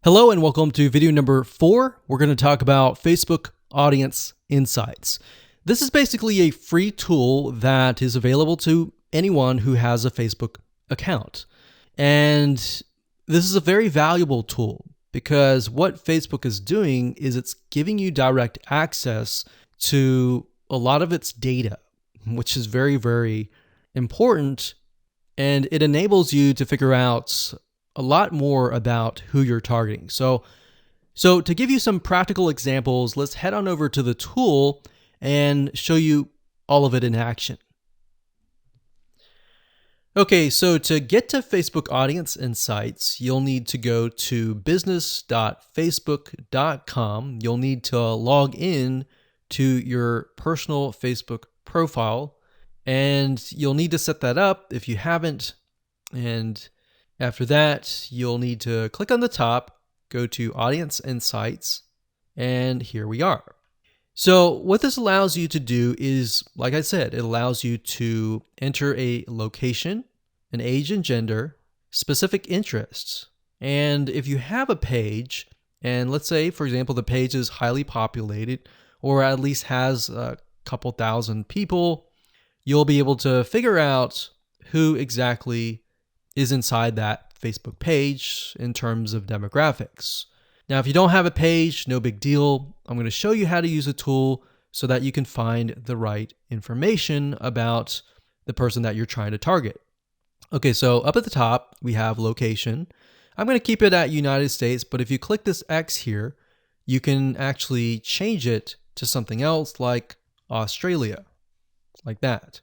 Hello and welcome to video number 4. We're going to talk about Facebook Audience Insights. This is basically a free tool that is available to anyone who has a Facebook account. And this is a very valuable tool because what Facebook is doing is it's giving you direct access to a lot of its data, which is very, very important. And it enables you to figure out a lot more about who you're targeting. So to give you some practical examples, let's head on over to the tool and show you all of it in action. Okay, so to get to Facebook Audience Insights, you'll need to go to business.facebook.com. You'll need to log in to your personal Facebook profile, and you'll need to set that up if you haven't. And after that, you'll need to click on the top, go to Audience Insights, and here we are. So what this allows you to do is, like I said, it allows you to enter a location, an age and gender, specific interests. And if you have a page, and let's say, for example, the page is highly populated or at least has a couple thousand people, you'll be able to figure out who exactly is inside that Facebook page in terms of demographics. Now, if you don't have a page, no big deal. I'm going to show you how to use a tool so that you can find the right information about the person that you're trying to target. Okay, so up at the top, we have location. I'm going to keep it at United States, but if you click this X here, you can actually change it to something else like Australia, like that.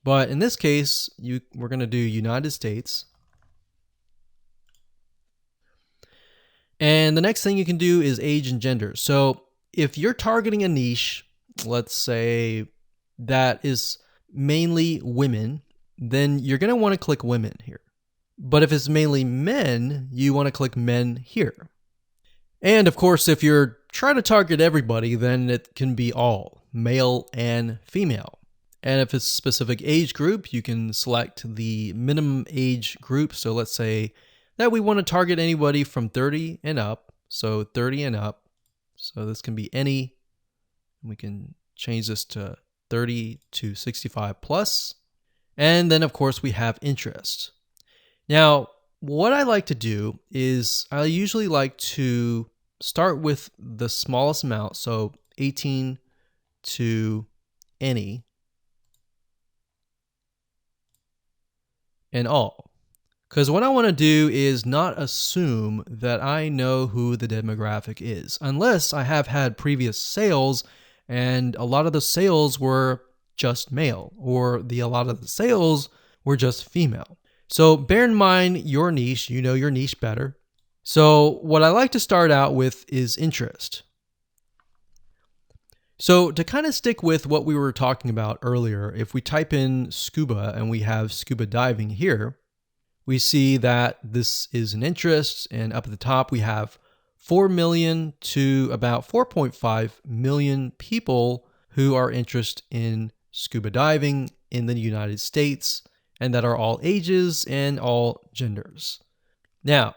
But in this case, we're going to do United States. And the next thing you can do is age and gender. So if you're targeting a niche, let's say that is mainly women, then you're going to want to click women here. But if it's mainly men, you want to click men here. And of course, if you're trying to target everybody, then it can be all, male and female. And if it's a specific age group, you can select the minimum age group. So let's say that we want to target anybody from 30 and up. So 30 and up. So this can be any. We can change this to 30 to 65 plus. And then of course we have interest. Now, what I like to do is I usually like to start with the smallest amount. So 18 to any. And all. Because what I want to do is not assume that I know who the demographic is, unless I have had previous sales and a lot of the sales were just male, or a lot of the sales were just female. So bear in mind your niche, you know your niche better. So what I like to start out with is interest. So to kind of stick with what we were talking about earlier, if we type in scuba and we have scuba diving here, we see that this is an interest, and up at the top we have 4 million to about 4.5 million people who are interested in scuba diving in the United States, and that are all ages and all genders. Now,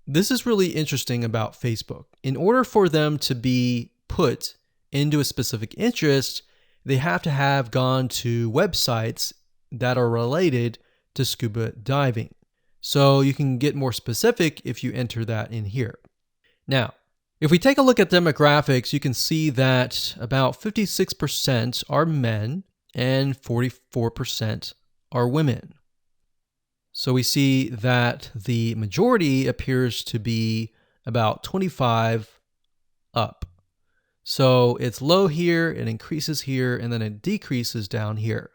this is really interesting about Facebook. In order for them to be put into a specific interest, they have to have gone to websites that are related to scuba diving. So you can get more specific if you enter that in here. Now, if we take a look at demographics, you can see that about 56% are men and 44% are women. So we see that the majority appears to be about 25 up. So it's low here, it increases here, and then it decreases down here.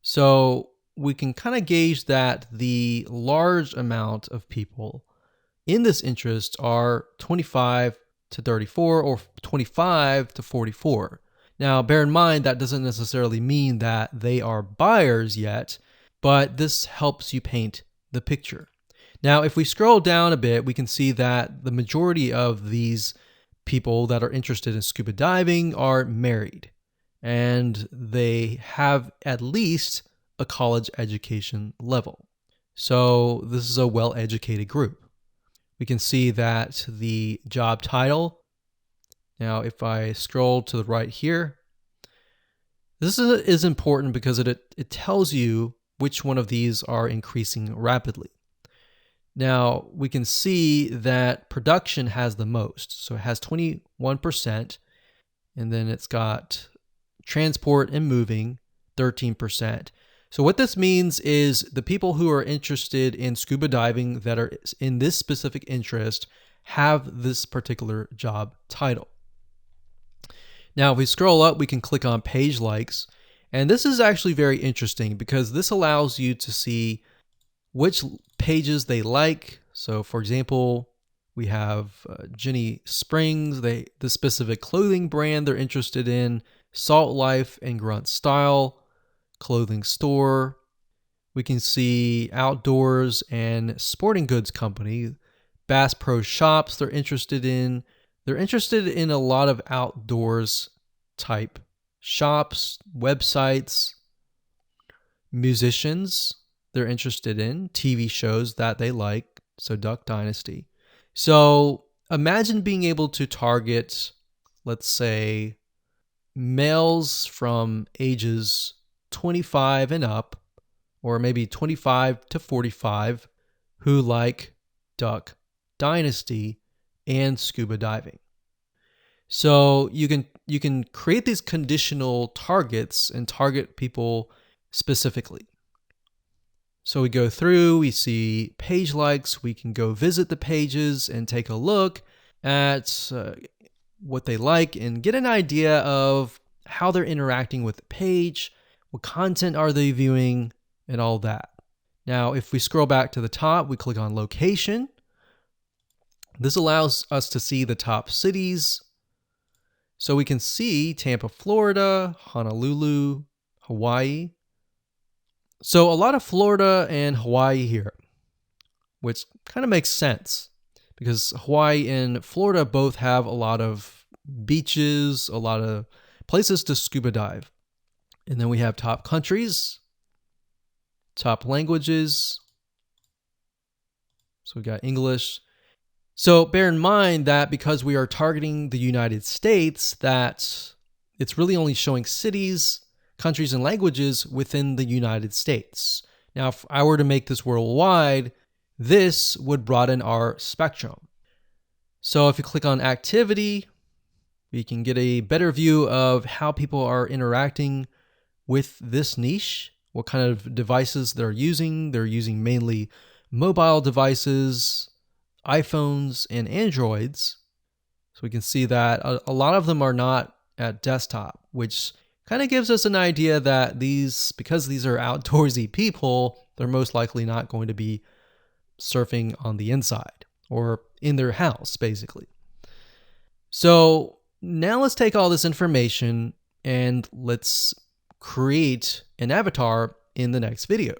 So we can kind of gauge that the large amount of people in this interest are 25 to 34 or 25 to 44. Now, bear in mind that doesn't necessarily mean that they are buyers yet, but this helps you paint the picture. Now, if we scroll down a bit, we can see that the majority of these people that are interested in scuba diving are married, and they have at least a college education level. So this is a well-educated group. We can see that the job title. Now, if I scroll to the right here, this is important because it tells you which one of these are increasing rapidly. Now, we can see that production has the most. So it has 21%, and then it's got transport and moving, 13%. So what this means is the people who are interested in scuba diving that are in this specific interest have this particular job title. Now, if we scroll up, we can click on page likes. And this is actually very interesting because this allows you to see which pages they like. So for example, we have Jenny Springs, the specific clothing brand they're interested in, Salt Life and Grunt Style, clothing store. We can see outdoors and sporting goods company, Bass Pro Shops they're interested in. They're interested in a lot of outdoors type shops, websites, musicians they're interested in, TV shows that they like, so Duck Dynasty. So imagine being able to target, let's say, males from ages 25 and up, or maybe 25 to 45, who like Duck Dynasty and scuba diving. So you can create these conditional targets and target people specifically. So we go through, we see page likes, we can go visit the pages and take a look at what they like and get an idea of how they're interacting with the page, what content are they viewing, and all that. Now, if we scroll back to the top, we click on location. This allows us to see the top cities. So we can see Tampa, Florida, Honolulu, Hawaii. So a lot of Florida and Hawaii here, which kind of makes sense because Hawaii and Florida both have a lot of beaches, a lot of places to scuba dive. And then we have top countries, top languages. So we got English. So bear in mind that because we are targeting the United States, that it's really only showing cities, countries, and languages within the United States. Now, if I were to make this worldwide, this would broaden our spectrum. So if you click on activity, we can get a better view of how people are interacting with this niche, what kind of devices they're using. They're using mainly mobile devices, iPhones, and Androids. So we can see that a lot of them are not at desktop, which kind of gives us an idea that because these are outdoorsy people, they're most likely not going to be surfing on the inside or in their house, basically. So now let's take all this information and let's create an avatar in the next video.